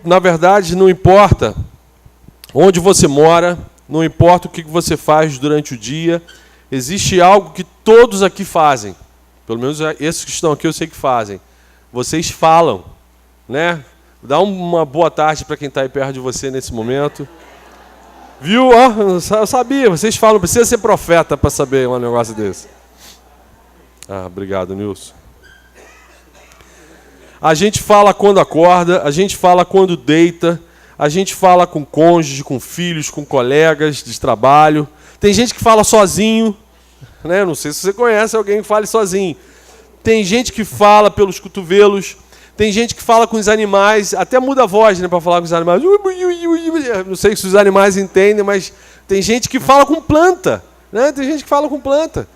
Na verdade, não importa onde você mora, não importa o que você faz durante o dia, existe algo que todos aqui fazem. Pelo menos esses que estão aqui eu sei que fazem. Vocês falam, né? Dá uma boa tarde para quem está aí perto de você nesse momento. Viu? Eu sabia, vocês falam, precisa ser profeta para saber um negócio desse. Obrigado, Nilson. A gente fala quando acorda, a gente fala quando deita, a gente fala com cônjuge, com filhos, com colegas de trabalho. Tem gente que fala sozinho, né? Não sei se você conhece alguém que fale sozinho. Tem gente que fala pelos cotovelos, tem gente que fala com os animais, até muda a voz, né, para falar com os animais. Não sei se os animais entendem, mas tem gente que fala com planta, né? Tem gente que fala com planta.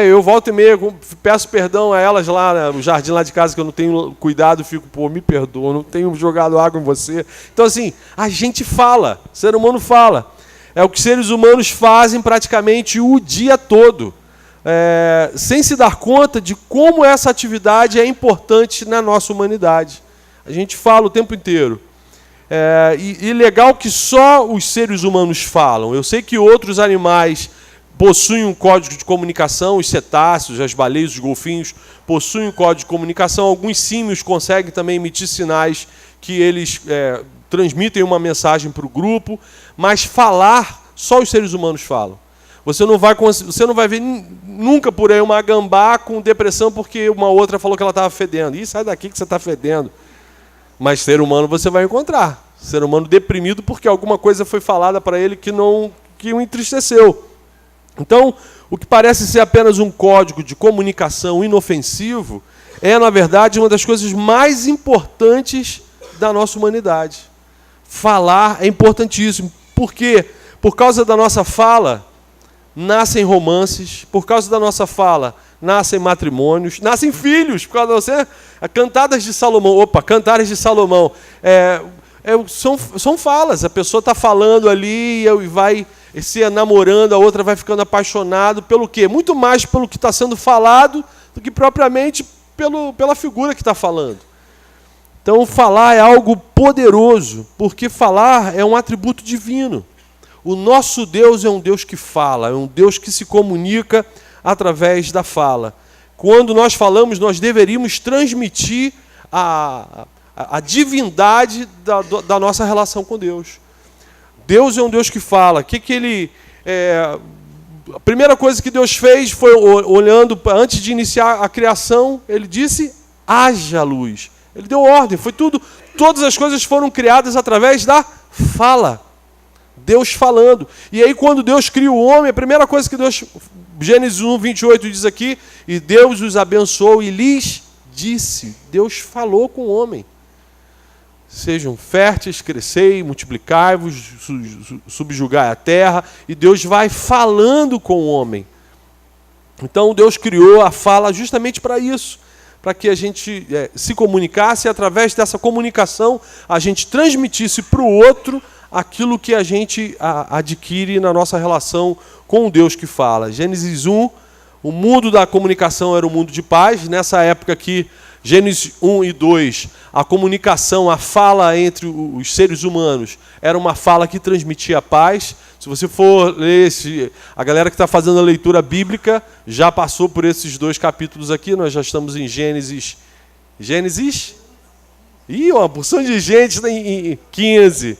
Eu volto e meia, peço perdão a elas lá, no jardim lá de casa, que eu não tenho cuidado, fico, me perdoa, não tenho jogado água em você. Então, assim, a gente fala, o ser humano fala. É o que seres humanos fazem praticamente o dia todo, sem se dar conta de como essa atividade é importante na nossa humanidade. A gente fala o tempo inteiro. E legal que só os seres humanos falam. Eu sei que outros animais possuem um código de comunicação, os cetáceos, as baleias, os golfinhos possuem um código de comunicação, alguns símios conseguem também emitir sinais que eles transmitem uma mensagem para o grupo, mas falar, só os seres humanos falam. Você não vai ver nunca por aí uma gambá com depressão porque uma outra falou que ela estava fedendo. Sai daqui que você está fedendo. Mas ser humano você vai encontrar. Ser humano deprimido porque alguma coisa foi falada para ele que o entristeceu. Então, o que parece ser apenas um código de comunicação inofensivo na verdade, uma das coisas mais importantes da nossa humanidade. Falar é importantíssimo. Por quê? Por causa da nossa fala, nascem romances. Por causa da nossa fala, nascem matrimônios. Nascem filhos. Por causa de você, Cantadas de Salomão. Cantares de Salomão. São falas. A pessoa está falando ali e vai se namorando, a outra vai ficando apaixonada. Pelo quê? Muito mais pelo que está sendo falado do que propriamente pela figura que está falando. Então, falar é algo poderoso, porque falar é um atributo divino. O nosso Deus é um Deus que fala, é um Deus que se comunica através da fala. Quando nós falamos, nós deveríamos transmitir a divindade da nossa relação com Deus. Deus é um Deus que fala. A primeira coisa que Deus fez foi, olhando, antes de iniciar a criação, ele disse, haja luz. Ele deu ordem, foi tudo. Todas as coisas foram criadas através da fala. Deus falando. E aí, quando Deus cria o homem, a primeira coisa que Deus... Gênesis 1, 28 diz aqui, e Deus os abençoou e lhes disse. Deus falou com o homem. Sejam férteis, crescei, multiplicai-vos, subjugai a terra. E Deus vai falando com o homem. Então, Deus criou a fala justamente para isso. Para que a gente se comunicasse, e através dessa comunicação, a gente transmitisse para o outro aquilo que a gente adquire na nossa relação com o Deus que fala. Gênesis 1, o mundo da comunicação era um mundo de paz. Nessa época aqui, Gênesis 1 e 2, a comunicação, a fala entre os seres humanos, era uma fala que transmitia paz. Se você for ler, a galera que está fazendo a leitura bíblica já passou por esses 2 capítulos aqui, nós já estamos em Gênesis. Uma porção de gente em 15.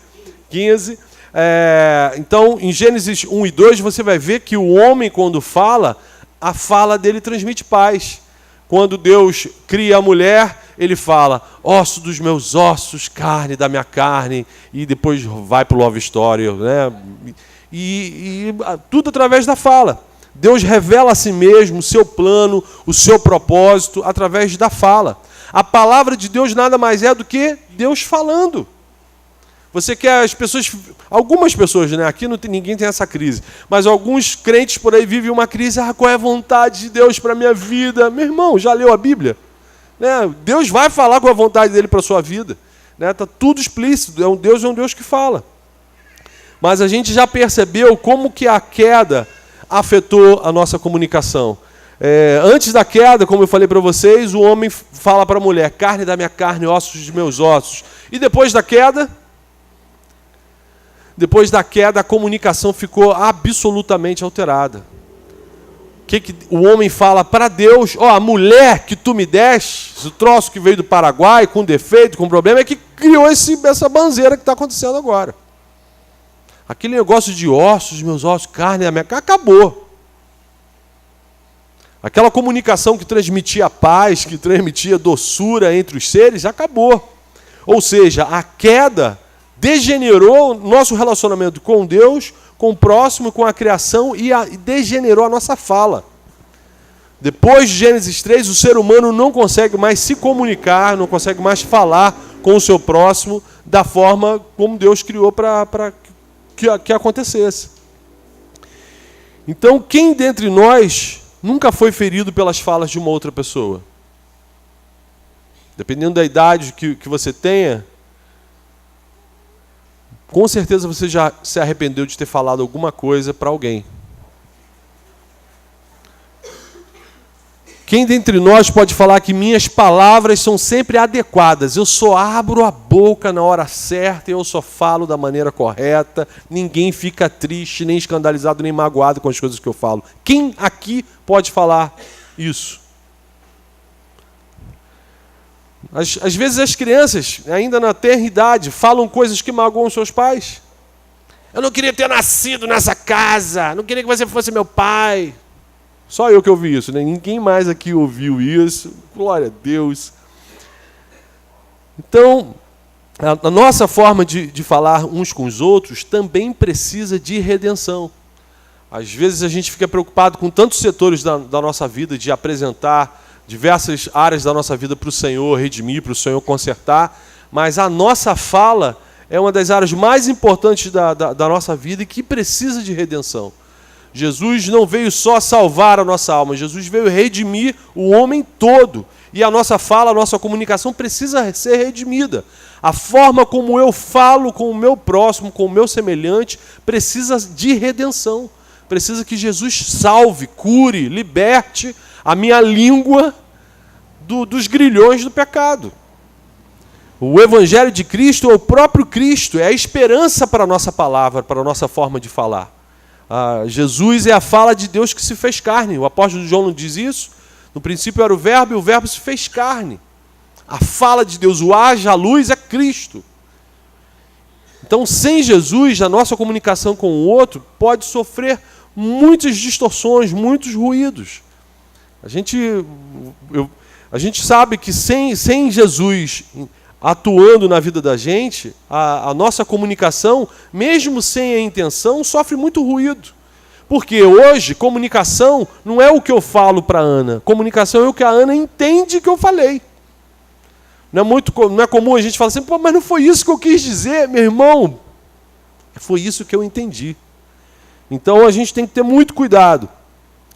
Então, em Gênesis 1 e 2, você vai ver que o homem, quando fala, a fala dele transmite paz. Quando Deus cria a mulher, ele fala, osso dos meus ossos, carne da minha carne, e depois vai para o Love Story, né? E tudo através da fala. Deus revela a si mesmo o seu plano, o seu propósito, através da fala. A palavra de Deus nada mais é do que Deus falando. Você quer algumas pessoas, né? Aqui ninguém tem essa crise, mas alguns crentes por aí vivem uma crise. Qual é a vontade de Deus para a minha vida? Meu irmão, já leu a Bíblia? Né? Deus vai falar com a vontade dele para a sua vida. Está tudo explícito. Deus é um Deus que fala. Mas a gente já percebeu como que a queda afetou a nossa comunicação. Antes da queda, como eu falei para vocês, o homem fala para a mulher, carne da minha carne, ossos de meus ossos. E depois da queda? Depois da queda, a comunicação ficou absolutamente alterada. Que o homem fala para Deus, a mulher que tu me deste, esse troço que veio do Paraguai, com defeito, com problema, é que criou essa banzeira que está acontecendo agora. Aquele negócio de ossos, meus ossos, carne da minha carne, acabou. Aquela comunicação que transmitia paz, que transmitia doçura entre os seres, acabou. Ou seja, a queda degenerou o nosso relacionamento com Deus, com o próximo, com a criação e degenerou a nossa fala. Depois de Gênesis 3, o ser humano não consegue mais se comunicar, não consegue mais falar com o seu próximo da forma como Deus criou para que acontecesse. Então, quem dentre nós nunca foi ferido pelas falas de uma outra pessoa? Dependendo da idade que você tenha, com certeza você já se arrependeu de ter falado alguma coisa para alguém. Quem dentre nós pode falar que minhas palavras são sempre adequadas? Eu só abro a boca na hora certa e eu só falo da maneira correta. Ninguém fica triste, nem escandalizado, nem magoado com as coisas que eu falo. Quem aqui pode falar isso? Às vezes as crianças, ainda na tenra idade, falam coisas que magoam seus pais. Eu não queria ter nascido nessa casa, não queria que você fosse meu pai. Só eu que ouvi isso, né? Ninguém mais aqui ouviu isso. Glória a Deus. Então, a nossa forma de falar uns com os outros também precisa de redenção. Às vezes a gente fica preocupado com tantos setores da nossa vida, de apresentar diversas áreas da nossa vida para o Senhor redimir, para o Senhor consertar, mas a nossa fala é uma das áreas mais importantes da nossa vida e que precisa de redenção. Jesus não veio só salvar a nossa alma, Jesus veio redimir o homem todo. E a nossa fala, a nossa comunicação precisa ser redimida. A forma como eu falo com o meu próximo, com o meu semelhante, precisa de redenção. Precisa que Jesus salve, cure, liberte a minha língua dos grilhões do pecado. O Evangelho de Cristo é o próprio Cristo, é a esperança para a nossa palavra, para a nossa forma de falar. Jesus é a fala de Deus que se fez carne. O apóstolo João não diz isso? No princípio era o verbo e o verbo se fez carne. A fala de Deus, o haja luz, é Cristo. Então, sem Jesus, a nossa comunicação com o outro pode sofrer muitas distorções, muitos ruídos. A gente sabe que sem Jesus atuando na vida da gente, a nossa comunicação, mesmo sem a intenção, sofre muito ruído. Porque hoje, comunicação não é o que eu falo para a Ana. Comunicação é o que a Ana entende que eu falei. Não é comum a gente falar assim, mas não foi isso que eu quis dizer, meu irmão. Foi isso que eu entendi. Então a gente tem que ter muito cuidado.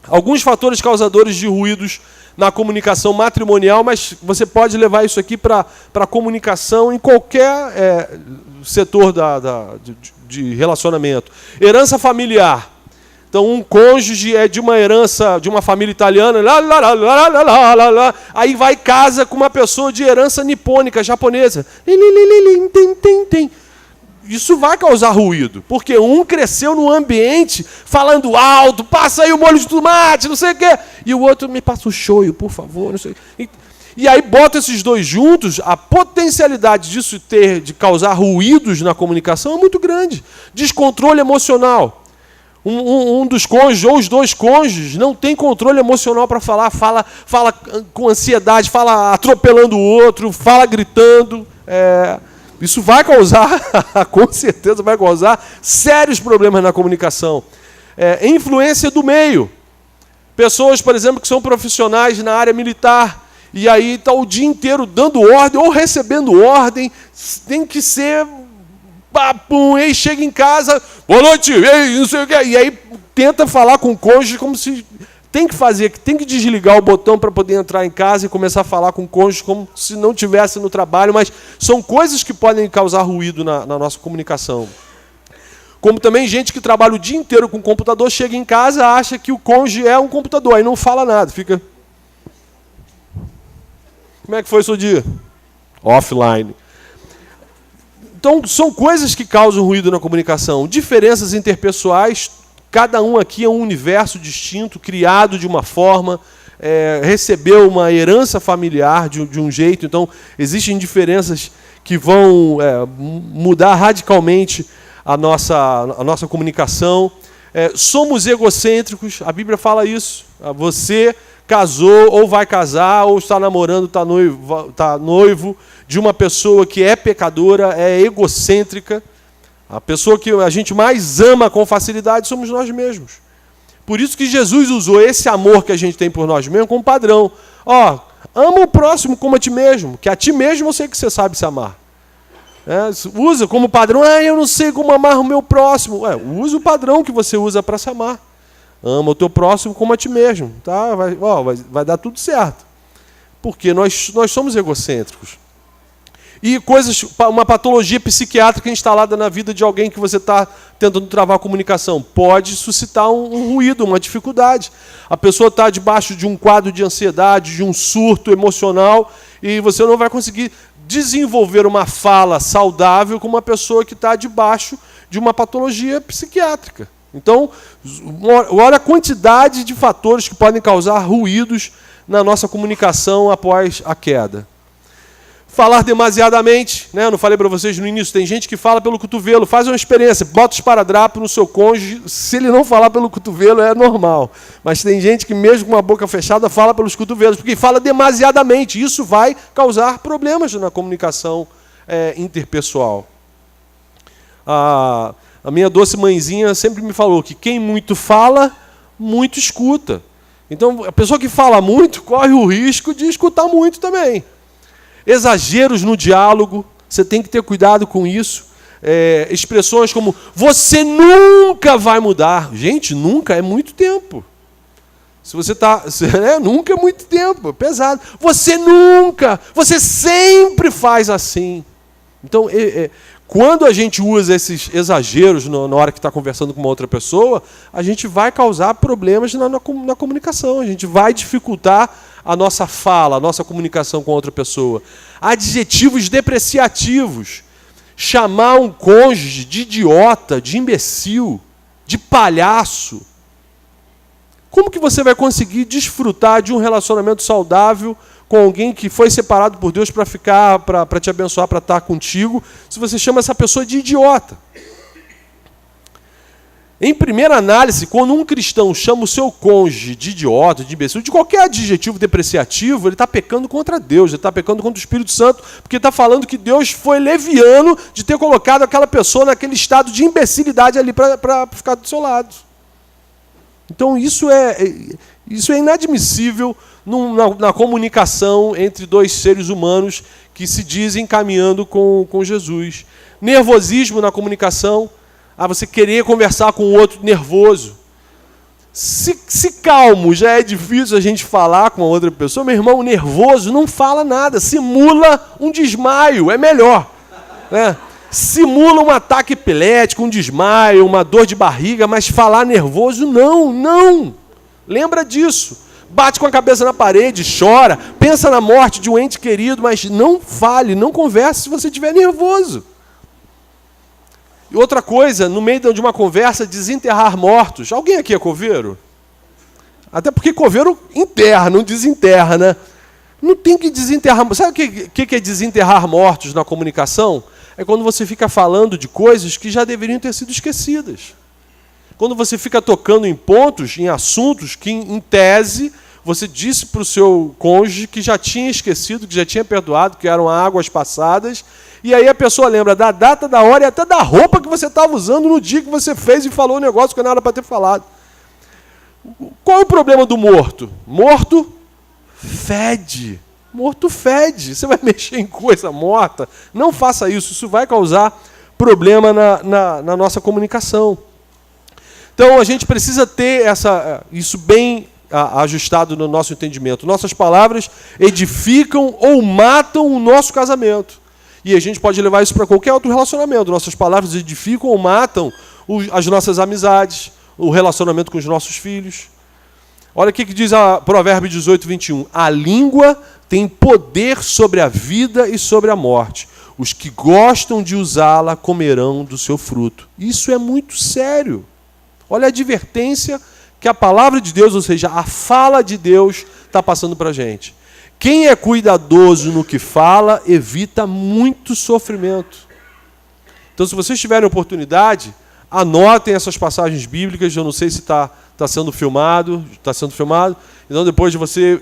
Alguns fatores causadores de ruídos na comunicação matrimonial, mas você pode levar isso aqui para a comunicação em qualquer setor de relacionamento. Herança familiar. Então, um cônjuge é de uma herança, de uma família italiana, aí vai e casa com uma pessoa de herança nipônica, japonesa. Isso vai causar ruído, porque um cresceu num ambiente falando alto, passa aí o molho de tomate, não sei o quê, e o outro, me passa o shoyu, por favor, não sei. E aí bota esses dois juntos, a potencialidade disso de causar ruídos na comunicação é muito grande. Descontrole emocional. Um dos cônjuges ou os dois cônjuges não tem controle emocional para falar, fala com ansiedade, fala atropelando o outro, fala gritando. Isso vai causar, com certeza vai causar, sérios problemas na comunicação. Influência do meio. Pessoas, por exemplo, que são profissionais na área militar, e aí está o dia inteiro dando ordem ou recebendo ordem, tem que ser... Papum, e aí chega em casa, boa noite, não sei o quê, e aí tenta falar com o cônjuge como se tem que desligar o botão para poder entrar em casa e começar a falar com o cônjuge como se não estivesse no trabalho, mas são coisas que podem causar ruído na nossa comunicação. Como também gente que trabalha o dia inteiro com computador, chega em casa, acha que o cônjuge é um computador, aí não fala nada, fica... Como é que foi o seu dia? Offline. Então, são coisas que causam ruído na comunicação. Diferenças interpessoais, cada um aqui é um universo distinto, criado de uma forma, recebeu uma herança familiar de um jeito. Então, existem diferenças que vão mudar radicalmente a nossa comunicação. Somos egocêntricos, a Bíblia fala isso. Você casou, ou vai casar, ou está namorando, está noivo de uma pessoa que é pecadora, é egocêntrica. A pessoa que a gente mais ama com facilidade somos nós mesmos. Por isso que Jesus usou esse amor que a gente tem por nós mesmos como padrão. Ama o próximo como a ti mesmo, que a ti mesmo eu sei que você sabe se amar. Usa como padrão, eu não sei como amar o meu próximo. Usa o padrão que você usa para se amar. Ama o teu próximo como a ti mesmo. Tá? Vai dar tudo certo. Porque nós somos egocêntricos. E uma patologia psiquiátrica instalada na vida de alguém que você está tentando travar a comunicação pode suscitar um ruído, uma dificuldade. A pessoa está debaixo de um quadro de ansiedade, de um surto emocional, e você não vai conseguir desenvolver uma fala saudável com uma pessoa que está debaixo de uma patologia psiquiátrica. Então, olha a quantidade de fatores que podem causar ruídos na nossa comunicação após a queda. Falar demasiadamente, né? Eu não falei para vocês no início, tem gente que fala pelo cotovelo, faz uma experiência, bota o esparadrapo no seu cônjuge, se ele não falar pelo cotovelo é normal. Mas tem gente que mesmo com a boca fechada fala pelos cotovelos, porque fala demasiadamente. Isso vai causar problemas na comunicação interpessoal. A minha doce mãezinha sempre me falou que quem muito fala, muito escuta. Então, a pessoa que fala muito corre o risco de escutar muito também. Exageros no diálogo, você tem que ter cuidado com isso. Expressões como, você nunca vai mudar. Gente, nunca é muito tempo. Se você está... nunca é muito tempo, é pesado. Você sempre faz assim. Então, quando a gente usa esses exageros na hora que está conversando com uma outra pessoa, a gente vai causar problemas na comunicação, a gente vai dificultar a nossa fala, a nossa comunicação com outra pessoa. Adjetivos depreciativos. Chamar um cônjuge de idiota, de imbecil, de palhaço. Como que você vai conseguir desfrutar de um relacionamento saudável com alguém que foi separado por Deus para ficar, para te abençoar, para estar contigo, se você chama essa pessoa de idiota? Em primeira análise, quando um cristão chama o seu cônjuge de idiota, de imbecil, de qualquer adjetivo depreciativo, ele está pecando contra Deus, ele está pecando contra o Espírito Santo, porque está falando que Deus foi leviano de ter colocado aquela pessoa naquele estado de imbecilidade ali para ficar do seu lado. Então isso é inadmissível na comunicação entre dois seres humanos que se dizem caminhando com Jesus. Nervosismo na comunicação. Você querer conversar com o outro nervoso. Se calmo já é difícil a gente falar com a outra pessoa, meu irmão, nervoso não fala nada, simula um desmaio, é melhor. Né? Simula um ataque epilético, um desmaio, uma dor de barriga, mas falar nervoso, não. Lembra disso. Bate com a cabeça na parede, chora, pensa na morte de um ente querido, mas não fale, não converse se você estiver nervoso. E outra coisa, no meio de uma conversa, desenterrar mortos. Alguém aqui é coveiro? Até porque coveiro enterra, não desenterra, né? Não tem que desenterrar. Sabe o que é desenterrar mortos na comunicação? É quando você fica falando de coisas que já deveriam ter sido esquecidas. Quando você fica tocando em pontos, em assuntos que, em tese, você disse para o seu cônjuge que já tinha esquecido, que já tinha perdoado, que eram águas passadas, e aí a pessoa lembra da data, da hora e até da roupa que você estava usando no dia que você fez e falou o negócio que não era para ter falado. Qual é o problema do morto? Morto fede. Morto fede. Você vai mexer em coisa morta? Não faça isso. Isso vai causar problema na nossa comunicação. Então, a gente precisa ter isso bem ajustado no nosso entendimento. Nossas palavras edificam ou matam o nosso casamento. E a gente pode levar isso para qualquer outro relacionamento. Nossas palavras edificam ou matam as nossas amizades, o relacionamento com os nossos filhos. Olha o que diz a Provérbio 18, 21. A língua tem poder sobre a vida e sobre a morte. Os que gostam de usá-la comerão do seu fruto. Isso é muito sério. Olha a advertência que a palavra de Deus, ou seja, a fala de Deus, está passando para a gente. Quem é cuidadoso no que fala, evita muito sofrimento. Então, se vocês tiverem oportunidade, anotem essas passagens bíblicas. Eu não sei se está sendo filmado. Está sendo filmado. Então, depois você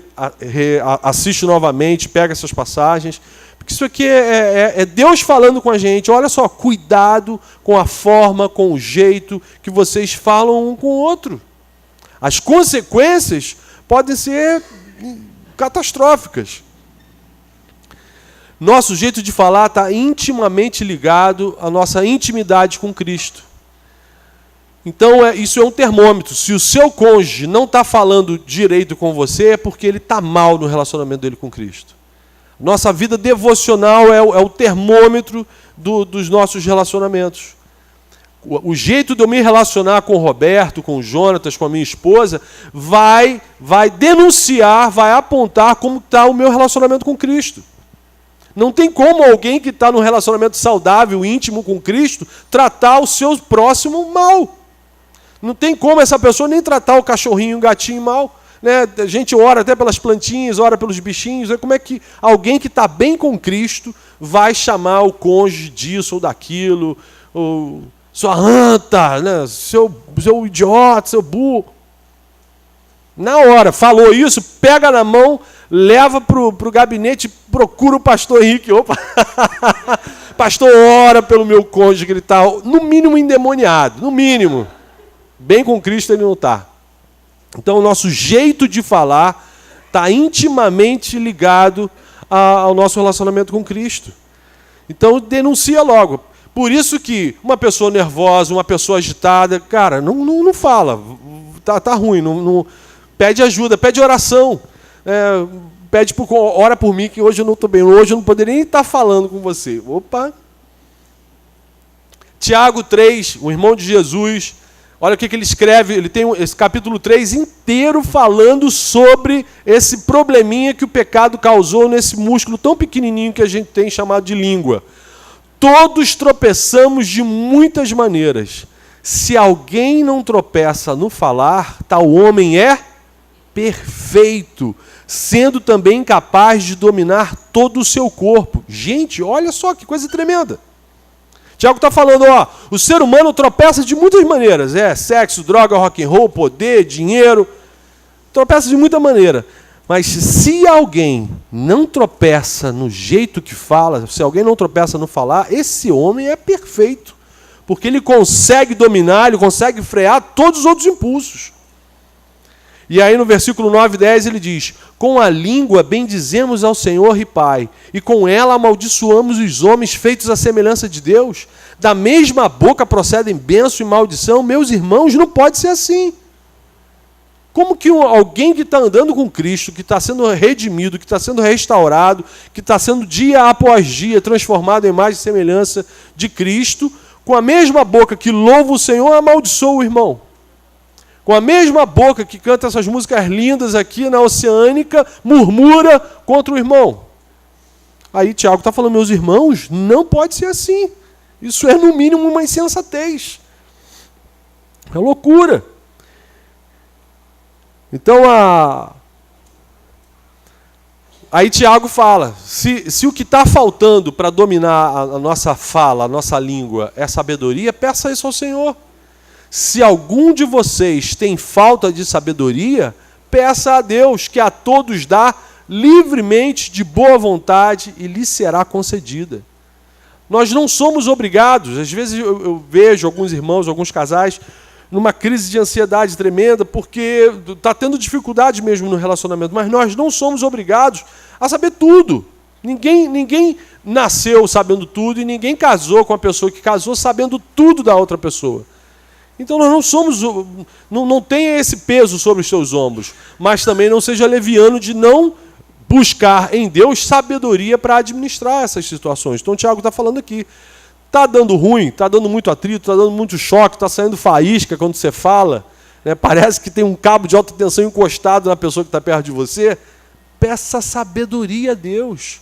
assiste novamente, pega essas passagens. Porque isso aqui é Deus falando com a gente. Olha só, cuidado com a forma, com o jeito que vocês falam um com o outro. As consequências podem ser catastróficas. Nosso jeito de falar está intimamente ligado à nossa intimidade com Cristo. Então, isso é um termômetro. Se o seu cônjuge não está falando direito com você, é porque ele está mal no relacionamento dele com Cristo. Nossa vida devocional é o termômetro dos nossos relacionamentos. O jeito de eu me relacionar com o Roberto, com o Jonatas, com a minha esposa, vai denunciar, vai apontar como está o meu relacionamento com Cristo. Não tem como alguém que está num relacionamento saudável, íntimo com Cristo, tratar o seu próximo mal. Não tem como essa pessoa nem tratar o cachorrinho e o gatinho mal. Né? A gente ora até pelas plantinhas, ora pelos bichinhos. Como é que alguém que está bem com Cristo vai chamar o cônjuge disso ou daquilo, ou sua anta, né? seu idiota, seu burro? Na hora, falou isso, pega na mão, leva para o gabinete, procura o pastor Henrique. Opa! Pastor, ora pelo meu cônjuge, que ele está, no mínimo, endemoniado, no mínimo. Bem com Cristo ele não está. Então, o nosso jeito de falar está intimamente ligado ao nosso relacionamento com Cristo. Então, denuncia logo. Por isso que uma pessoa nervosa, uma pessoa agitada, cara, não fala. Tá ruim, não pede ajuda, pede oração. Ora por mim, que hoje eu não estou bem. Hoje eu não poderia nem estar falando com você. Opa! Tiago 3, o irmão de Jesus, olha o que ele escreve. Ele tem esse capítulo 3 inteiro falando sobre esse probleminha que o pecado causou nesse músculo tão pequenininho que a gente tem chamado de língua. Todos tropeçamos de muitas maneiras. Se alguém não tropeça no falar, tal homem é perfeito, sendo também capaz de dominar todo o seu corpo. Gente, olha só que coisa tremenda. Tiago está falando, o ser humano tropeça de muitas maneiras. Sexo, droga, rock and roll, poder, dinheiro. Tropeça de muita maneira. Mas se alguém não tropeça no jeito que fala, se alguém não tropeça no falar, esse homem é perfeito. Porque ele consegue dominar, ele consegue frear todos os outros impulsos. E aí no versículo 9 e 10 ele diz: com a língua bendizemos ao Senhor e Pai, e com ela amaldiçoamos os homens feitos à semelhança de Deus. Da mesma boca procedem bênção e maldição. Meus irmãos, não pode ser assim. Como que alguém que está andando com Cristo, que está sendo redimido, que está sendo restaurado, que está sendo dia após dia transformado em imagem e semelhança de Cristo, com a mesma boca que louva o Senhor, amaldiçoa o irmão? Com a mesma boca que canta essas músicas lindas aqui na Oceânica, murmura contra o irmão? Aí Tiago está falando, meus irmãos, não pode ser assim. Isso é no mínimo uma insensatez. É loucura. Então, aí Tiago fala, se o que está faltando para dominar a nossa fala, a nossa língua, é sabedoria, peça isso ao Senhor. Se algum de vocês tem falta de sabedoria, peça a Deus, que a todos dá livremente, de boa vontade, e lhe será concedida. Nós não somos obrigados. Às vezes eu vejo alguns irmãos, alguns casais, numa crise de ansiedade tremenda, porque está tendo dificuldade mesmo no relacionamento, mas nós não somos obrigados a saber tudo. Ninguém nasceu sabendo tudo e ninguém casou com a pessoa que casou sabendo tudo da outra pessoa. Então nós não somos, não tenha esse peso sobre os seus ombros, mas também não seja leviano de não buscar em Deus sabedoria para administrar essas situações. Então o Tiago está falando aqui, Está dando ruim, está dando muito atrito, está dando muito choque, está saindo faísca quando você fala, né? Parece que tem um cabo de alta tensão encostado na pessoa que está perto de você. Peça sabedoria a Deus.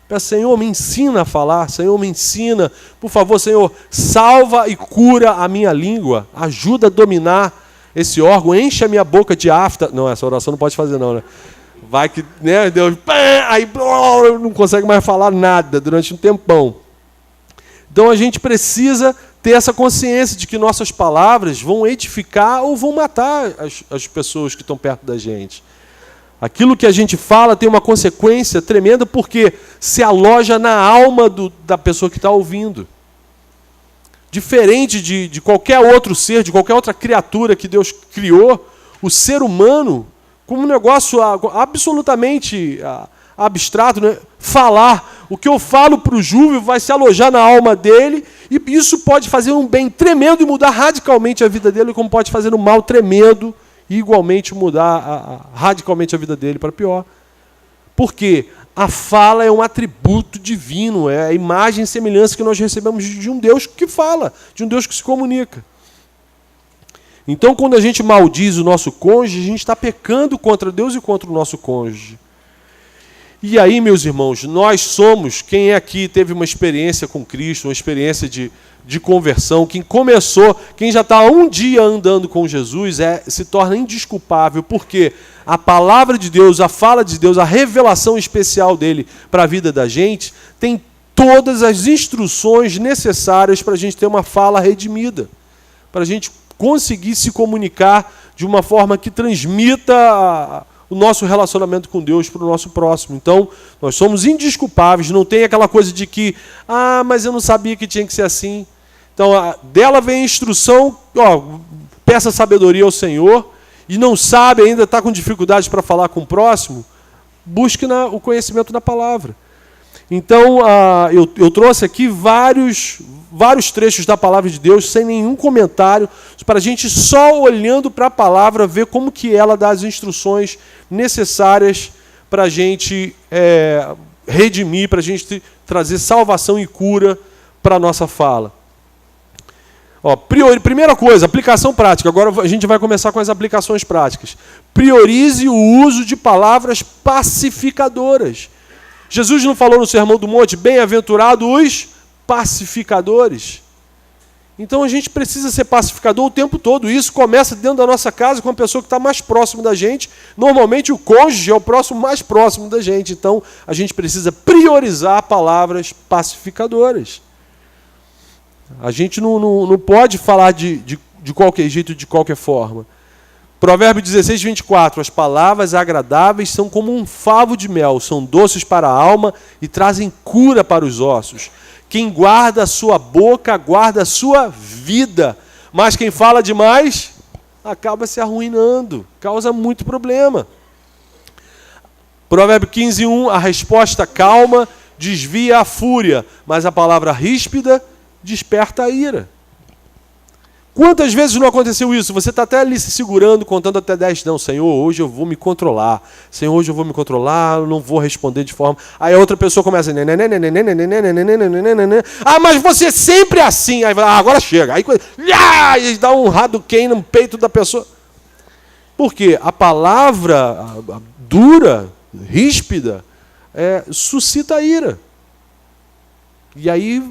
Peça, Senhor, me ensina a falar. Senhor, me ensina. Por favor, Senhor, salva e cura a minha língua. Ajuda a dominar esse órgão. Enche a minha boca de afta. Não, essa oração não pode fazer não, né? Vai que, né, Deus, aí não consegue mais falar nada durante um tempão. Então a gente precisa ter essa consciência de que nossas palavras vão edificar ou vão matar as pessoas que estão perto da gente. Aquilo que a gente fala tem uma consequência tremenda porque se aloja na alma da pessoa que está ouvindo. Diferente de qualquer outro ser, de qualquer outra criatura que Deus criou, o ser humano, como um negócio absolutamente abstrato, né? Falar. O que eu falo para o Júlio vai se alojar na alma dele e isso pode fazer um bem tremendo e mudar radicalmente a vida dele, como pode fazer um mal tremendo e igualmente mudar radicalmente a vida dele para pior. Por quê? A fala é um atributo divino, é a imagem e semelhança que nós recebemos de um Deus que fala, de um Deus que se comunica. Então, quando a gente maldiz o nosso cônjuge, a gente está pecando contra Deus e contra o nosso cônjuge. E aí, meus irmãos, nós somos, quem aqui teve uma experiência com Cristo, uma experiência de conversão, quem já está há um dia andando com Jesus, se torna indesculpável, porque a palavra de Deus, a fala de Deus, a revelação especial dele para a vida da gente, tem todas as instruções necessárias para a gente ter uma fala redimida, para a gente conseguir se comunicar de uma forma que transmita o nosso relacionamento com Deus para o nosso próximo. Então, nós somos indesculpáveis, não tem aquela coisa de que, mas eu não sabia que tinha que ser assim. Então, dela vem a instrução, peça sabedoria ao Senhor, e não sabe ainda, está com dificuldade para falar com o próximo, busque o conhecimento da palavra. Então, eu trouxe aqui vários trechos da palavra de Deus, sem nenhum comentário, para a gente só olhando para a palavra, ver como que ela dá as instruções necessárias para a gente redimir, para a gente trazer salvação e cura para a nossa fala. Primeira coisa, aplicação prática. Agora a gente vai começar com as aplicações práticas. Priorize o uso de palavras pacificadoras. Jesus não falou no Sermão do Monte, bem-aventurados os pacificadores. Então a gente precisa ser pacificador o tempo todo. Isso começa dentro da nossa casa com a pessoa que está mais próxima da gente. Normalmente o cônjuge é o próximo mais próximo da gente. Então a gente precisa priorizar palavras pacificadoras. A gente não pode falar de qualquer jeito, de qualquer forma. Provérbio 16, 24. As palavras agradáveis são como um favo de mel, são doces para a alma e trazem cura para os ossos. Quem guarda a sua boca, guarda a sua vida. Mas quem fala demais, acaba se arruinando, causa muito problema. Provérbio 15, 1. A resposta calma desvia a fúria, mas a palavra ríspida desperta a ira. Quantas vezes não aconteceu isso? Você está até ali se segurando, contando até 10. Não, Senhor, hoje eu vou me controlar. Senhor, hoje eu vou me controlar, eu não vou responder de forma... Aí a outra pessoa começa... mas você sempre é assim. Aí agora chega. Aí dá um Hadouken no peito da pessoa. Por quê? A palavra dura, ríspida, suscita a ira. E aí...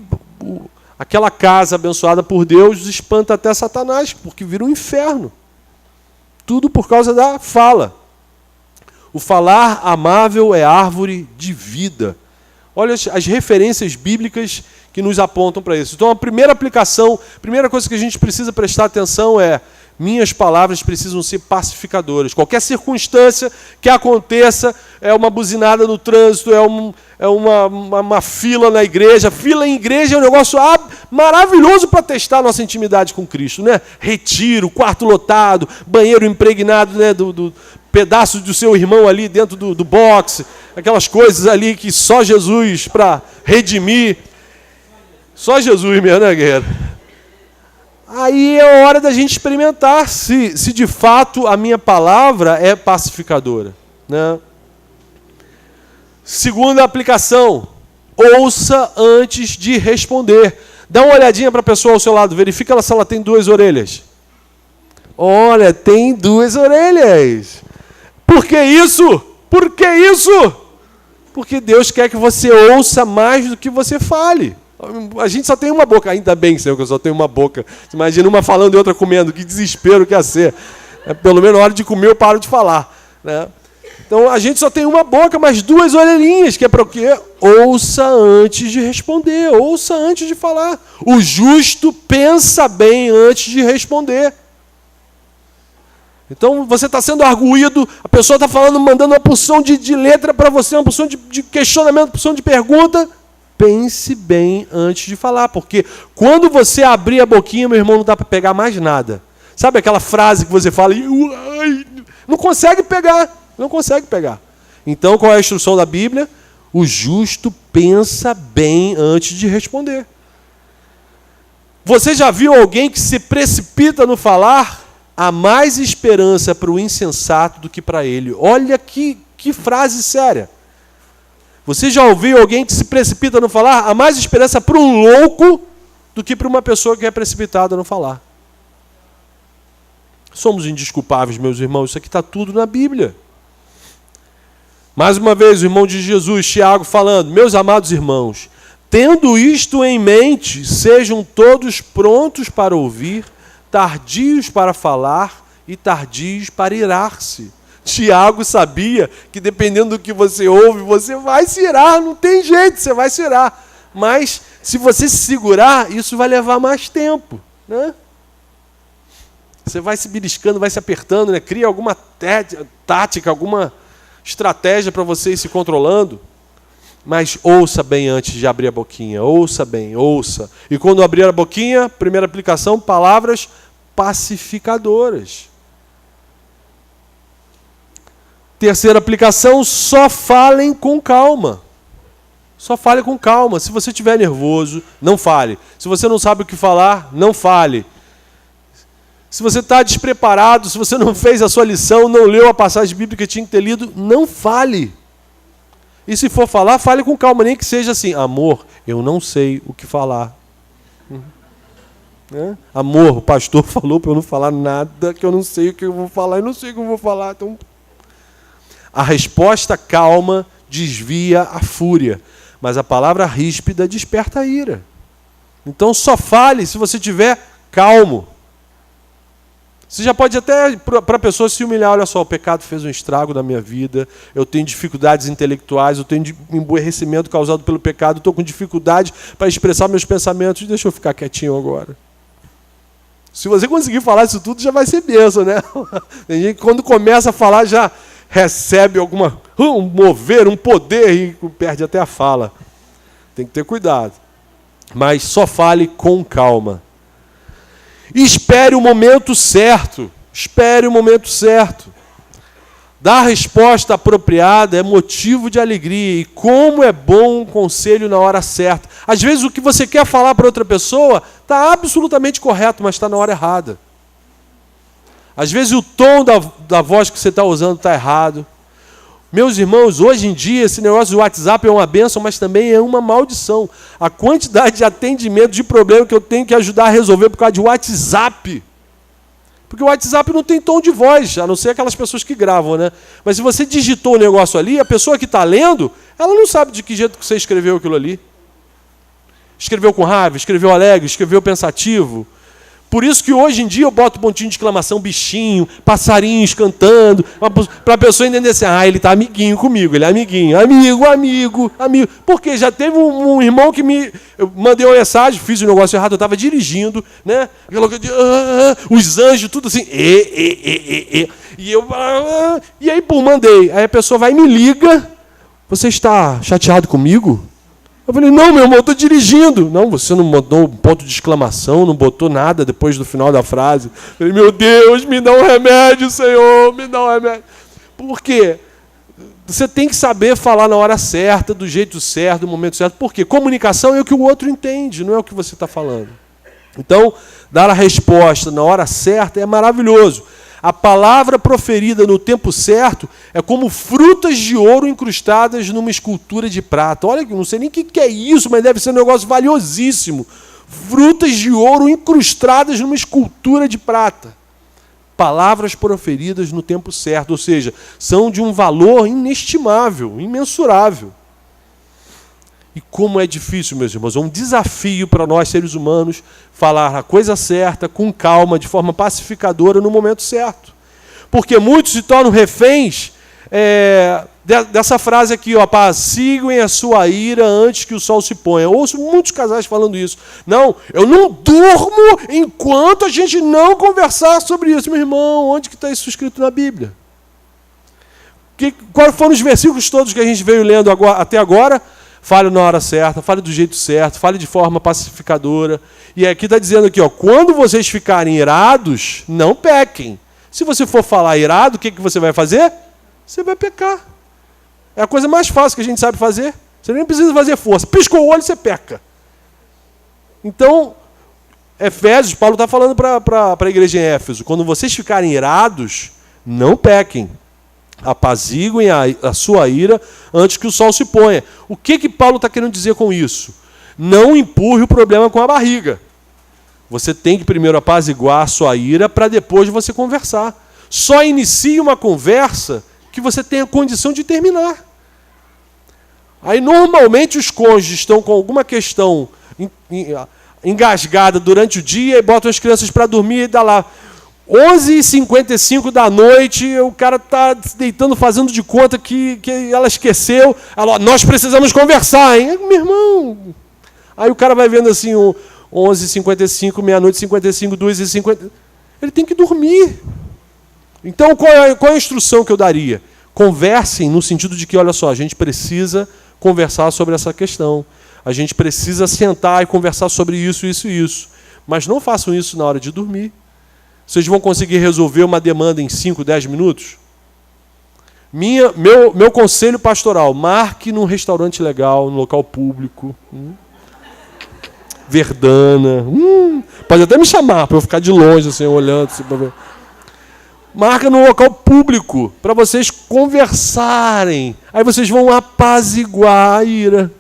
aquela casa abençoada por Deus espanta até Satanás, porque vira um inferno. Tudo por causa da fala. O falar amável é árvore de vida. Olha as referências bíblicas que nos apontam para isso. Então, a primeira aplicação, a primeira coisa que a gente precisa prestar atenção é: minhas palavras precisam ser pacificadoras. Qualquer circunstância que aconteça, é uma buzinada no trânsito, é uma fila na igreja. Fila em igreja é um negócio maravilhoso para testar a nossa intimidade com Cristo, né? Retiro, quarto lotado, banheiro impregnado, né, do pedaço do seu irmão ali dentro do boxe, aquelas coisas ali que só Jesus para redimir. Só Jesus mesmo, né, guerreiro? Aí é hora da gente experimentar se de fato a minha palavra é pacificadora, né? Segunda aplicação: ouça antes de responder. Dá uma olhadinha para a pessoa ao seu lado, verifica se ela tem 2 orelhas. Olha, tem 2 orelhas. Por que isso? Por que isso? Porque Deus quer que você ouça mais do que você fale. A gente só tem uma boca. Ainda bem, Senhor, que eu só tenho uma boca. Você imagina uma falando e outra comendo. Que desespero que ia ser. Pelo menos na hora de comer eu paro de falar. Né? Então a gente só tem uma boca, mas 2 orelhinhas. Que é para o quê? Ouça antes de responder. Ouça antes de falar. O justo pensa bem antes de responder. Então você está sendo arguído, a pessoa está falando, mandando uma porção de letra para você, uma porção de questionamento, uma porção de pergunta. Pense bem antes de falar, porque quando você abrir a boquinha, meu irmão, não dá para pegar mais nada. Sabe aquela frase que você fala e não consegue pegar, não consegue pegar. Então qual é a instrução da Bíblia? O justo pensa bem antes de responder. Você já viu alguém que se precipita no falar? Há mais esperança para o insensato do que para ele. Olha que frase séria. Você já ouviu alguém que se precipita no falar? Há mais esperança para um louco do que para uma pessoa que é precipitada no falar. Somos indesculpáveis, meus irmãos. Isso aqui está tudo na Bíblia. Mais uma vez, o irmão de Jesus, Tiago, falando: meus amados irmãos, tendo isto em mente, sejam todos prontos para ouvir, tardios para falar e tardios para irar-se. Tiago sabia que dependendo do que você ouve, você vai se irar, não tem jeito, você vai se irar. Mas se você se segurar, isso vai levar mais tempo. Né? Você vai se beliscando, vai se apertando, né? Cria alguma tática, alguma estratégia para você ir se controlando. Mas ouça bem antes de abrir a boquinha, ouça bem, ouça. E quando abrir a boquinha, primeira aplicação, palavras pacificadoras. Terceira aplicação, só falem com calma. Só fale com calma. Se você estiver nervoso, não fale. Se você não sabe o que falar, não fale. Se você está despreparado, se você não fez a sua lição, não leu a passagem bíblica que tinha que ter lido, não fale. E se for falar, fale com calma, nem que seja assim: amor, eu não sei o que falar. Amor, o pastor falou para eu não falar nada, que eu não sei o que eu vou falar, eu não sei o que eu vou falar. Então, a resposta calma desvia a fúria, mas a palavra ríspida desperta a ira. Então só fale se você estiver calmo. Você já pode até, para a pessoa se humilhar: olha só, o pecado fez um estrago na minha vida, eu tenho dificuldades intelectuais, eu tenho emborrecimento causado pelo pecado, estou com dificuldade para expressar meus pensamentos, deixa eu ficar quietinho agora. Se você conseguir falar isso tudo, já vai ser bênção, né? Tem gente que quando começa a falar já recebe um mover, um poder e perde até a fala. Tem que ter cuidado. Mas só fale com calma. Espere o momento certo. Espere o momento certo. Dar a resposta apropriada é motivo de alegria. E como é bom um conselho na hora certa. Às vezes o que você quer falar para outra pessoa está absolutamente correto, mas está na hora errada. Às vezes o tom da voz que você está usando está errado. Meus irmãos, hoje em dia esse negócio do WhatsApp é uma bênção, mas também é uma maldição. A quantidade de atendimento, de problema que eu tenho que ajudar a resolver por causa de WhatsApp. Porque o WhatsApp não tem tom de voz, a não ser aquelas pessoas que gravam, né? Mas se você digitou o negócio ali, a pessoa que está lendo, ela não sabe de que jeito que você escreveu aquilo ali. Escreveu com raiva, escreveu alegre, escreveu pensativo. Por isso que hoje em dia eu boto pontinho de exclamação, bichinho, passarinhos cantando, para a pessoa entender assim: ah, ele está amiguinho comigo, ele é amiguinho, amigo. Porque já teve um irmão que eu mandei uma mensagem, fiz o negócio errado, eu estava dirigindo, né? Os anjos, tudo assim, e eu, e aí, pô, mandei. Aí a pessoa vai e me liga: você está chateado comigo? Eu falei: não, meu irmão, eu estou dirigindo. Não, você não mandou um ponto de exclamação, não botou nada depois do final da frase. Eu falei: meu Deus, me dá um remédio, Senhor, me dá um remédio. Por quê? Você tem que saber falar na hora certa, do jeito certo, do momento certo. Por quê? Comunicação é o que o outro entende, não é o que você está falando. Então, dar a resposta na hora certa é maravilhoso. A palavra proferida no tempo certo é como frutas de ouro incrustadas numa escultura de prata. Olha, não sei nem o que é isso, mas deve ser um negócio valiosíssimo. frutas de ouro incrustadas numa escultura de prata. Palavras proferidas no tempo certo, ou seja, são de um valor inestimável, imensurável. E como é difícil, meus irmãos, é um desafio para nós, seres humanos, falar a coisa certa, com calma, de forma pacificadora, no momento certo. Porque muitos se tornam reféns dessa frase aqui, ó, apaciguem a sua ira antes que o sol se ponha. Eu ouço muitos casais falando isso. Não, eu não durmo enquanto a gente não conversar sobre isso. Meu irmão, onde que está isso escrito na Bíblia? Quais foram os versículos todos que a gente veio lendo até agora? Fale na hora certa, fale do jeito certo, fale de forma pacificadora. E aqui está dizendo aqui, ó, quando vocês ficarem irados, não pequem. Se você for falar irado, o que você vai fazer? Você vai pecar. É a coisa mais fácil que a gente sabe fazer. Você nem precisa fazer força. Piscou o olho, você peca. Então, Efésios, Paulo está falando para a igreja em Éfeso, quando vocês ficarem irados, não pequem. Apaziguem a sua ira antes que o sol se ponha. O que Paulo está querendo dizer com isso? Não empurre o problema com a barriga. Você tem que primeiro apaziguar a sua ira para depois você conversar. Só inicie uma conversa que você tenha condição de terminar. Aí, normalmente, os cônjuges estão com alguma questão engasgada durante o dia e botam as crianças para dormir e dá lá 11h55 da noite, o cara está se deitando, fazendo de conta que ela esqueceu. Ela, nós precisamos conversar, hein? Meu irmão. Aí o cara vai vendo assim, 11h55, meia-noite 55, 2h50. Ele tem que dormir. Então, qual é a instrução que eu daria? Conversem no sentido de que, olha só, a gente precisa conversar sobre essa questão. A gente precisa sentar e conversar sobre isso, isso e isso. Mas não façam isso na hora de dormir. Vocês vão conseguir resolver uma demanda em 5, 10 minutos? Meu conselho pastoral, marque num restaurante legal, num local público. Verdana. Pode até me chamar, para eu ficar de longe, assim, olhando. Assim, para ver. Marca num local público, para vocês conversarem. Aí vocês vão apaziguar a ira.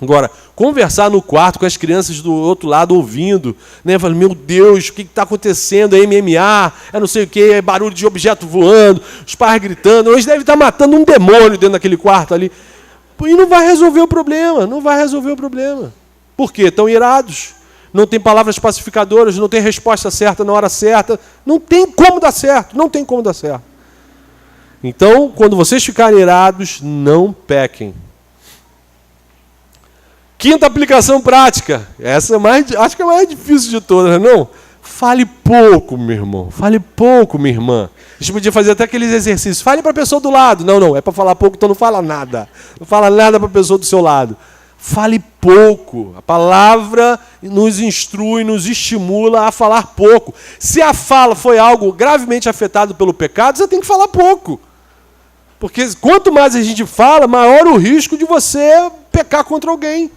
Agora, conversar no quarto com as crianças do outro lado ouvindo, né? Falando, meu Deus, o que está acontecendo? É MMA, é não sei o quê, é barulho de objeto voando, os pais gritando. Hoje deve estar matando um demônio dentro daquele quarto ali. E não vai resolver o problema, não vai resolver o problema. Por quê? Estão irados, não tem palavras pacificadoras, não tem resposta certa na hora certa, não tem como dar certo, não tem como dar certo. Então, quando vocês ficarem irados, não pequem. Quinta aplicação prática. Essa acho que é a mais difícil de todas, não? Fale pouco, meu irmão. Fale pouco, minha irmã. A gente podia fazer até aqueles exercícios. Fale para a pessoa do lado. Não. É para falar pouco, então não fala nada. Não fala nada para a pessoa do seu lado. Fale pouco. A palavra nos instrui, nos estimula a falar pouco. Se a fala foi algo gravemente afetado pelo pecado, você tem que falar pouco. Porque quanto mais a gente fala, maior o risco de você pecar contra alguém.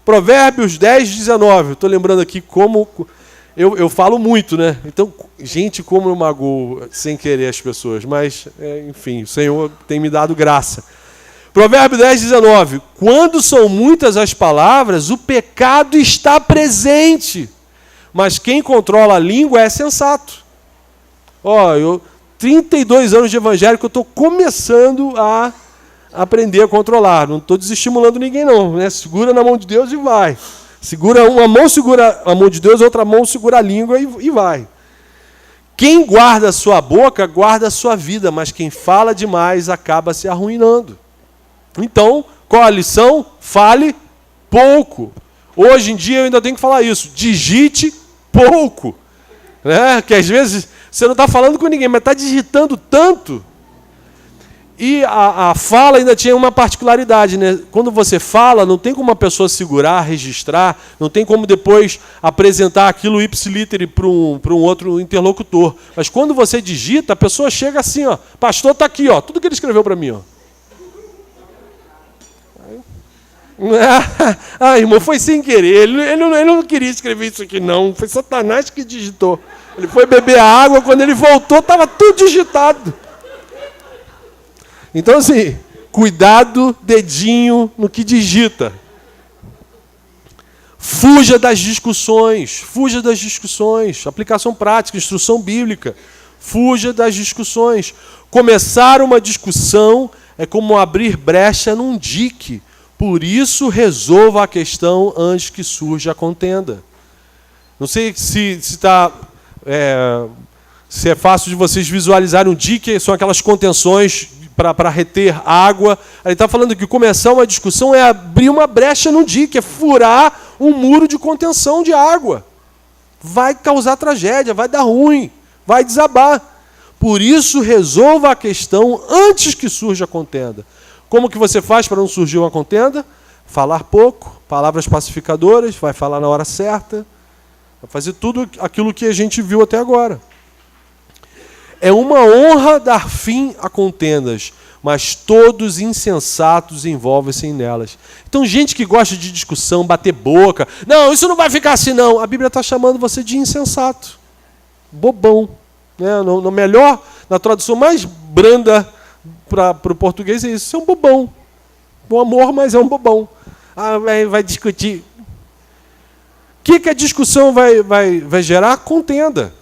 Provérbios 10, 19. Estou lembrando aqui como... Eu falo muito, né? Então, gente, como eu magoo sem querer as pessoas. Mas, enfim, o Senhor tem me dado graça. Provérbio 10, 19. Quando são muitas as palavras, o pecado está presente. Mas quem controla a língua é sensato. 32 anos de evangelho que eu estou começando a aprender a controlar. Não estou desestimulando ninguém, não. Né? Segura na mão de Deus e vai. Uma mão segura a mão de Deus, outra mão segura a língua e vai. Quem guarda a sua boca, guarda a sua vida, mas quem fala demais acaba se arruinando. Então, qual a lição? Fale pouco. Hoje em dia eu ainda tenho que falar isso. Digite pouco. Né? Que às vezes você não está falando com ninguém, mas está digitando tanto. E a fala ainda tinha uma particularidade, né? Quando você fala, não tem como uma pessoa segurar, registrar, não tem como depois apresentar aquilo ipsilítere para um outro interlocutor. Mas quando você digita, a pessoa chega assim, ó, pastor está aqui, ó, tudo que ele escreveu para mim, ó. Irmão, foi sem querer, ele não queria escrever isso aqui, não, foi Satanás que digitou. Ele foi beber a água, quando ele voltou, estava tudo digitado. Então, assim, cuidado, dedinho no que digita. Fuja das discussões. Fuja das discussões. Aplicação prática, instrução bíblica. Fuja das discussões. Começar uma discussão é como abrir brecha num dique. Por isso, resolva a questão antes que surja a contenda. Não sei se é fácil de vocês visualizarem um dique, são aquelas contenções para reter água. Ele está falando que começar uma discussão é abrir uma brecha num dique, é furar um muro de contenção de água. Vai causar tragédia, vai dar ruim, vai desabar. Por isso, resolva a questão antes que surja a contenda. Como que você faz para não surgir uma contenda? Falar pouco, palavras pacificadoras, vai falar na hora certa, vai fazer tudo aquilo que a gente viu até agora. É uma honra dar fim a contendas, mas todos insensatos envolvem-se nelas. Então, gente que gosta de discussão, bater boca, não, isso não vai ficar assim não. A Bíblia está chamando você de insensato, bobão. Na tradução mais branda para o português é isso. Você é um bobão. Bom amor, mas é um bobão. Vai discutir. O que a discussão vai gerar? Contenda.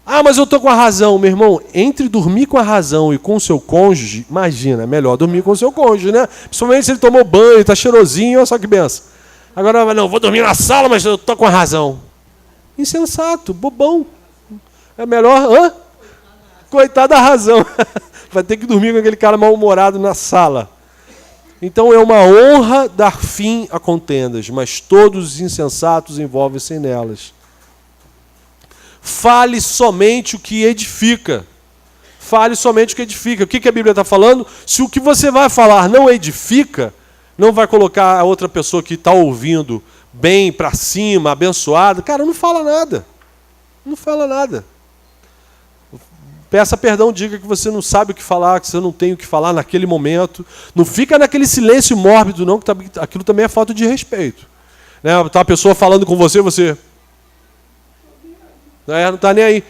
Mas eu estou com a razão. Meu irmão, entre dormir com a razão e com o seu cônjuge, imagina, é melhor dormir com o seu cônjuge, né? Principalmente se ele tomou banho, está cheirosinho, olha só que benção. Agora, não, vou dormir na sala, mas eu estou com a razão. Insensato, bobão. É melhor, coitado da razão. Vai ter que dormir com aquele cara mal-humorado na sala. Então é uma honra dar fim a contendas, mas todos os insensatos envolvem-se nelas. Fale somente o que edifica. Fale somente o que edifica. O que a Bíblia está falando? Se o que você vai falar não edifica, não vai colocar a outra pessoa que está ouvindo bem para cima, abençoada, cara, não fala nada. Não fala nada. Peça perdão, diga que você não sabe o que falar, que você não tem o que falar naquele momento. Não fica naquele silêncio mórbido, não, que aquilo também é falta de respeito. Tá a pessoa falando com você, não está nem aí.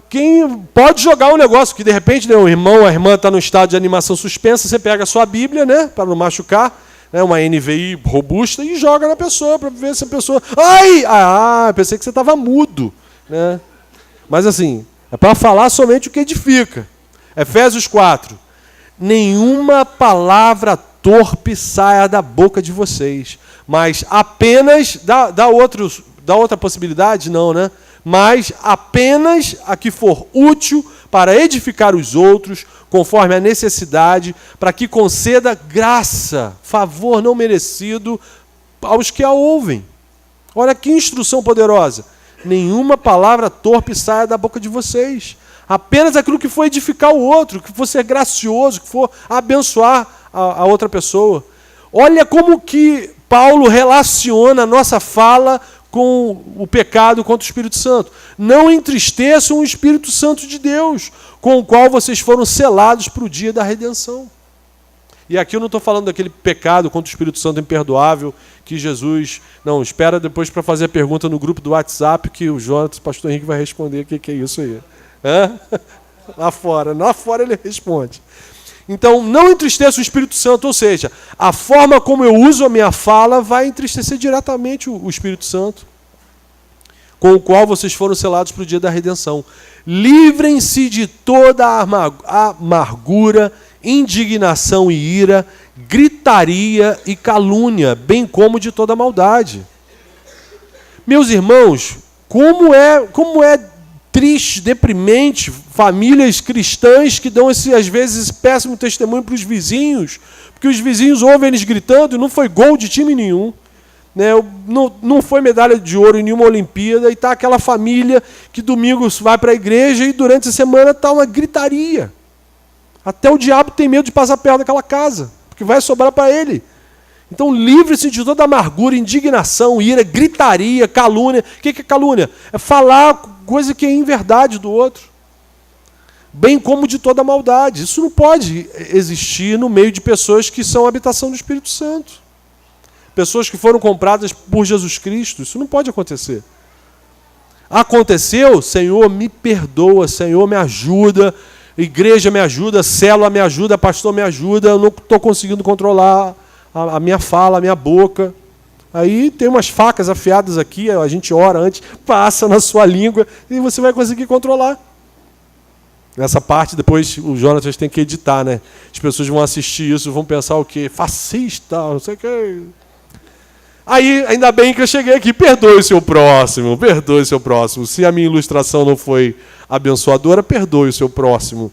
Quem pode jogar um negócio, que de repente o irmão, a irmã está no estado de animação suspensa, você pega a sua Bíblia, para não machucar, uma NVI robusta, e joga na pessoa, para ver se a pessoa... pensei que você estava mudo. Mas assim... é para falar somente o que edifica. Efésios 4. Nenhuma palavra torpe saia da boca de vocês, mas apenas... Dá outra possibilidade? Não, né? Mas apenas a que for útil para edificar os outros, conforme a necessidade, para que conceda graça, favor não merecido aos que a ouvem. Olha que instrução poderosa. Nenhuma palavra torpe saia da boca de vocês. Apenas aquilo que for edificar o outro, que for ser gracioso, que for abençoar a outra pessoa. Olha como que Paulo relaciona a nossa fala com o pecado contra o Espírito Santo. Não entristeçam o Espírito Santo de Deus, com o qual vocês foram selados para o dia da redenção. E aqui eu não estou falando daquele pecado contra o Espírito Santo imperdoável que Jesus... Não, espera depois para fazer a pergunta no grupo do WhatsApp que o Jonas, o pastor Henrique, vai responder o que é isso aí. Lá fora ele responde. Então, não entristeça o Espírito Santo, ou seja, a forma como eu uso a minha fala vai entristecer diretamente o Espírito Santo, com o qual vocês foram selados para o dia da redenção. Livrem-se de toda a amargura, indignação e ira, gritaria e calúnia, bem como de toda maldade. Meus irmãos, como é triste, deprimente, famílias cristãs que dão às vezes péssimo testemunho para os vizinhos, porque os vizinhos ouvem eles gritando e não foi gol de time nenhum. Não foi medalha de ouro em nenhuma Olimpíada, e está aquela família que domingo vai para a igreja e durante a semana está uma gritaria. Até o diabo tem medo de passar perto daquela casa, porque vai sobrar para ele. Então livre-se de toda amargura, indignação, ira, gritaria, calúnia. O que é calúnia? É falar coisa que é inverdade do outro. Bem como de toda maldade. Isso não pode existir no meio de pessoas que são a habitação do Espírito Santo. Pessoas que foram compradas por Jesus Cristo. Isso não pode acontecer. Aconteceu? Senhor, me perdoa. Senhor, me ajuda. Igreja me ajuda. Célula me ajuda. Pastor me ajuda. Eu não estou conseguindo controlar a minha fala, a minha boca. Aí tem umas facas afiadas aqui, a gente ora antes, passa na sua língua e você vai conseguir controlar. Nessa parte, depois o Jonatas tem que editar, né? As pessoas vão assistir isso, vão pensar o quê? Fascista, não sei o quê. Aí, ainda bem que eu cheguei aqui, perdoe o seu próximo, perdoe o seu próximo. Se a minha ilustração não foi abençoadora, perdoe o seu próximo.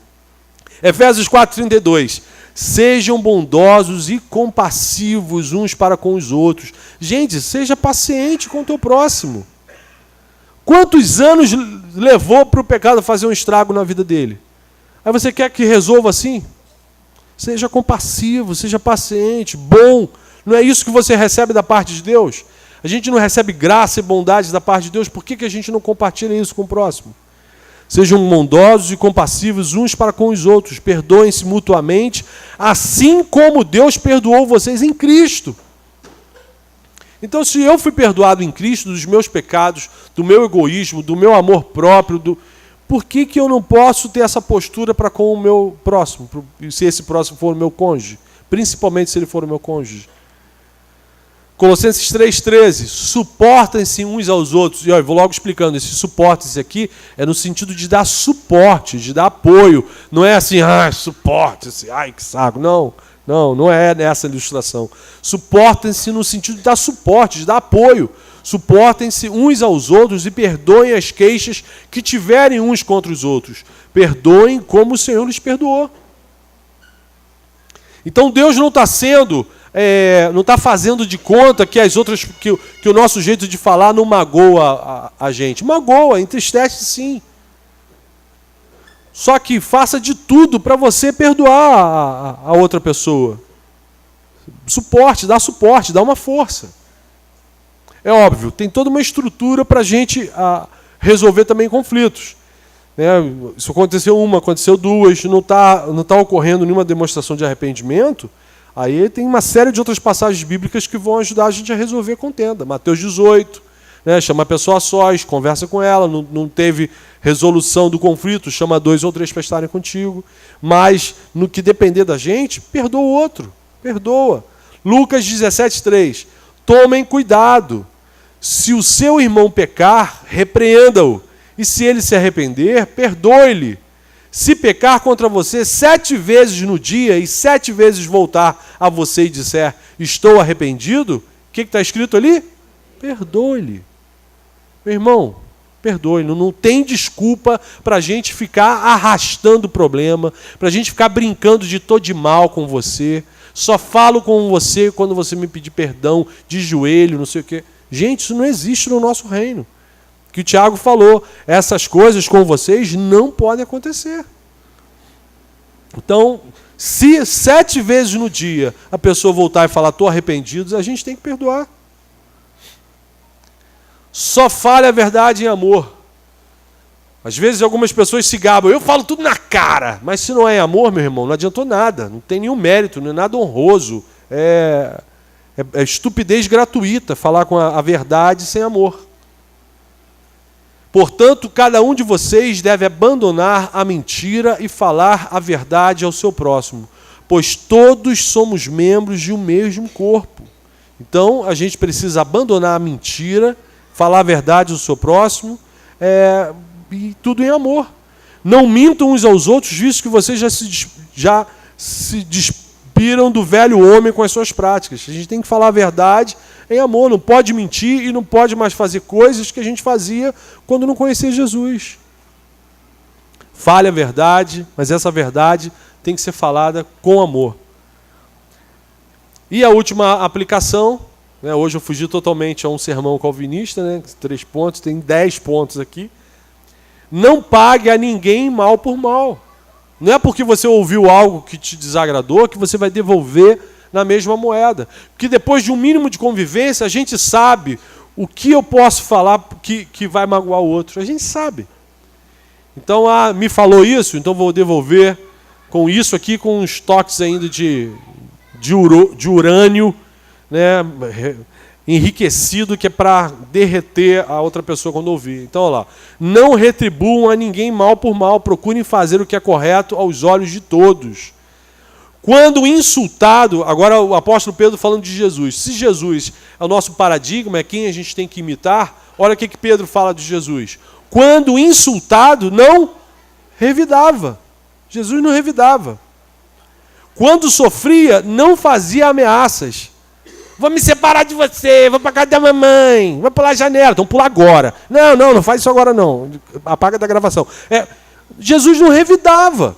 Efésios 4:32. Sejam bondosos e compassivos uns para com os outros. Gente, seja paciente com o teu próximo. Quantos anos levou para o pecado fazer um estrago na vida dele? Aí você quer que resolva assim? Seja compassivo, seja paciente, bom. Não é isso que você recebe da parte de Deus? A gente não recebe graça e bondade da parte de Deus, por que a gente não compartilha isso com o próximo? Sejam bondosos e compassivos uns para com os outros, perdoem-se mutuamente, assim como Deus perdoou vocês em Cristo. Então, se eu fui perdoado em Cristo dos meus pecados, do meu egoísmo, do meu amor próprio, por que eu não posso ter essa postura para com o meu próximo, se esse próximo for o meu cônjuge? Principalmente se ele for o meu cônjuge. Colossenses 3,13, suportem-se uns aos outros. E eu vou logo explicando, esse suportem-se aqui é no sentido de dar suporte, de dar apoio. Não é assim, suporte-se, ai que saco. Não é nessa ilustração. Suportem-se no sentido de dar suporte, de dar apoio. Suportem-se uns aos outros e perdoem as queixas que tiverem uns contra os outros. Perdoem como o Senhor lhes perdoou. Então Deus não está não está fazendo de conta que que o nosso jeito de falar não magoa a gente. Magoa, entristece sim. Só que faça de tudo para você perdoar a outra pessoa. Dá uma força. É óbvio, tem toda uma estrutura para a gente resolver também conflitos. Isso aconteceu duas, não está ocorrendo nenhuma demonstração de arrependimento, aí tem uma série de outras passagens bíblicas que vão ajudar a gente a resolver a contenda. Mateus 18, chama a pessoa a sós, conversa com ela, não teve resolução do conflito, chama 2 ou 3 para estarem contigo. Mas, no que depender da gente, perdoa o outro, perdoa. Lucas 17:3, tomem cuidado, se o seu irmão pecar, repreenda-o, e se ele se arrepender, perdoe-lhe. Se pecar contra você 7 vezes no dia e 7 vezes voltar a você e disser, estou arrependido, o que está escrito ali? Perdoe-lhe. Meu irmão, perdoe-lhe. Não tem desculpa para a gente ficar arrastando o problema, para a gente ficar brincando de tô de mal com você. Só falo com você quando você me pedir perdão, de joelho, não sei o quê. Gente, isso não existe no nosso reino. Que o Tiago falou, essas coisas com vocês não podem acontecer. Então, se 7 vezes no dia a pessoa voltar e falar, estou arrependido, a gente tem que perdoar. Só fale a verdade em amor. Às vezes algumas pessoas se gabam, eu falo tudo na cara, mas se não é amor, meu irmão, não adiantou nada, não tem nenhum mérito, não é nada honroso, é estupidez gratuita falar com a verdade sem amor. Portanto, cada um de vocês deve abandonar a mentira e falar a verdade ao seu próximo, pois todos somos membros de um mesmo corpo. Então, a gente precisa abandonar a mentira, falar a verdade ao seu próximo, e tudo em amor. Não mintam uns aos outros, visto que vocês já se despiram do velho homem com as suas práticas. A gente tem que falar a verdade em amor, não pode mentir e não pode mais fazer coisas que a gente fazia quando não conhecia Jesus. Fale a verdade, mas essa verdade tem que ser falada com amor. E a última aplicação, hoje eu fugi totalmente a um sermão calvinista, 3 pontos, tem 10 pontos aqui. Não pague a ninguém mal por mal. Não é porque você ouviu algo que te desagradou que você vai devolver na mesma moeda. Porque depois de um mínimo de convivência, a gente sabe o que eu posso falar que vai magoar o outro. A gente sabe. Então, me falou isso, então vou devolver com isso aqui, com uns toques ainda de urânio, enriquecido, que é para derreter a outra pessoa quando ouvir. Então, olha lá. Não retribuam a ninguém mal por mal, procurem fazer o que é correto aos olhos de todos. Quando insultado, agora o apóstolo Pedro falando de Jesus. Se Jesus é o nosso paradigma, é quem a gente tem que imitar, olha o que Pedro fala de Jesus. Quando insultado, não revidava. Jesus não revidava. Quando sofria, não fazia ameaças. Vou me separar de você, vou para casa da mamãe, vou pular a janela. Então pula agora. Não faz isso agora não. Apaga da gravação. Jesus não revidava.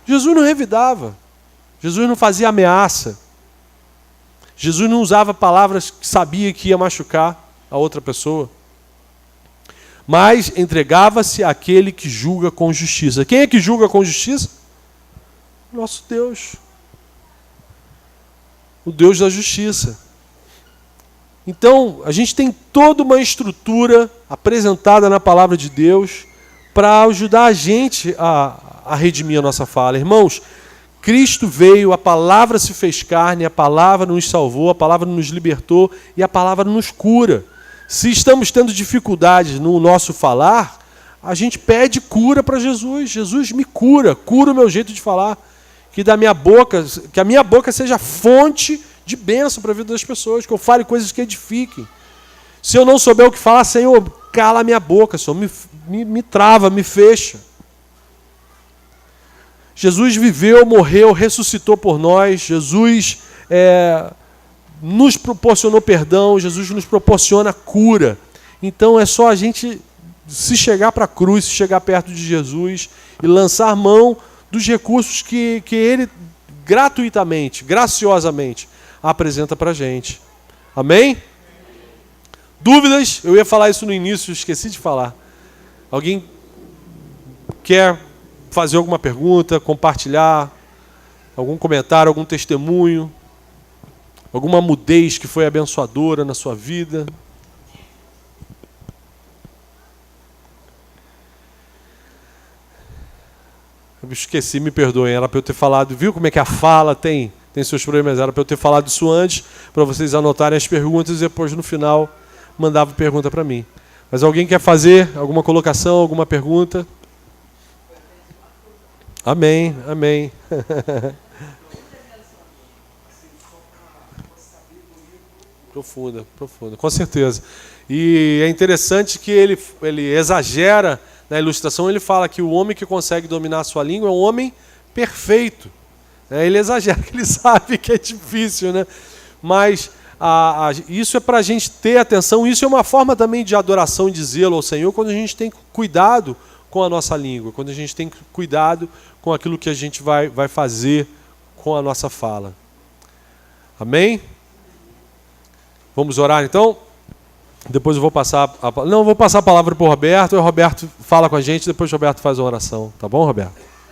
Jesus não revidava. Jesus não fazia ameaça. Jesus não usava palavras que sabia que ia machucar a outra pessoa. Mas entregava-se àquele que julga com justiça. Quem é que julga com justiça? Nosso Deus. O Deus da justiça. Então, a gente tem toda uma estrutura apresentada na palavra de Deus para ajudar a gente a redimir a nossa fala. Irmãos, Cristo veio, a palavra se fez carne, a palavra nos salvou, a palavra nos libertou e a palavra nos cura. Se estamos tendo dificuldades no nosso falar, a gente pede cura para Jesus. Jesus me cura o meu jeito de falar. Que a minha boca seja fonte de bênção para a vida das pessoas, que eu fale coisas que edifiquem. Se eu não souber o que falar, Senhor, cala a minha boca, Senhor, me trava, me fecha. Jesus viveu, morreu, ressuscitou por nós. Jesus nos proporcionou perdão. Jesus nos proporciona cura. Então é só a gente se chegar para a cruz, se chegar perto de Jesus e lançar mão dos recursos que Ele gratuitamente, graciosamente apresenta para a gente. Amém? Dúvidas? Eu ia falar isso no início, esqueci de falar. Alguém quer fazer alguma pergunta, compartilhar, algum comentário, algum testemunho, alguma mudez que foi abençoadora na sua vida? Eu esqueci, me perdoem, era para eu ter falado, viu como é que a fala tem seus problemas, era para eu ter falado isso antes, para vocês anotarem as perguntas e depois no final mandava pergunta para mim. Mas alguém quer fazer alguma colocação, alguma pergunta? Amém, amém. Profunda, com certeza. E é interessante que ele exagera na ilustração, ele fala que o homem que consegue dominar a sua língua é um homem perfeito. Ele exagera, que ele sabe que é difícil, né? Mas isso é para a gente ter atenção, isso é uma forma também de adoração e de zelo ao Senhor, quando a gente tem cuidado com a nossa língua, quando a gente tem cuidado com aquilo que a gente vai fazer com a nossa fala. Amém? Vamos orar então? Depois eu vou passar vou passar a palavra para o Roberto, e o Roberto fala com a gente, depois o Roberto faz uma oração. Tá bom, Roberto?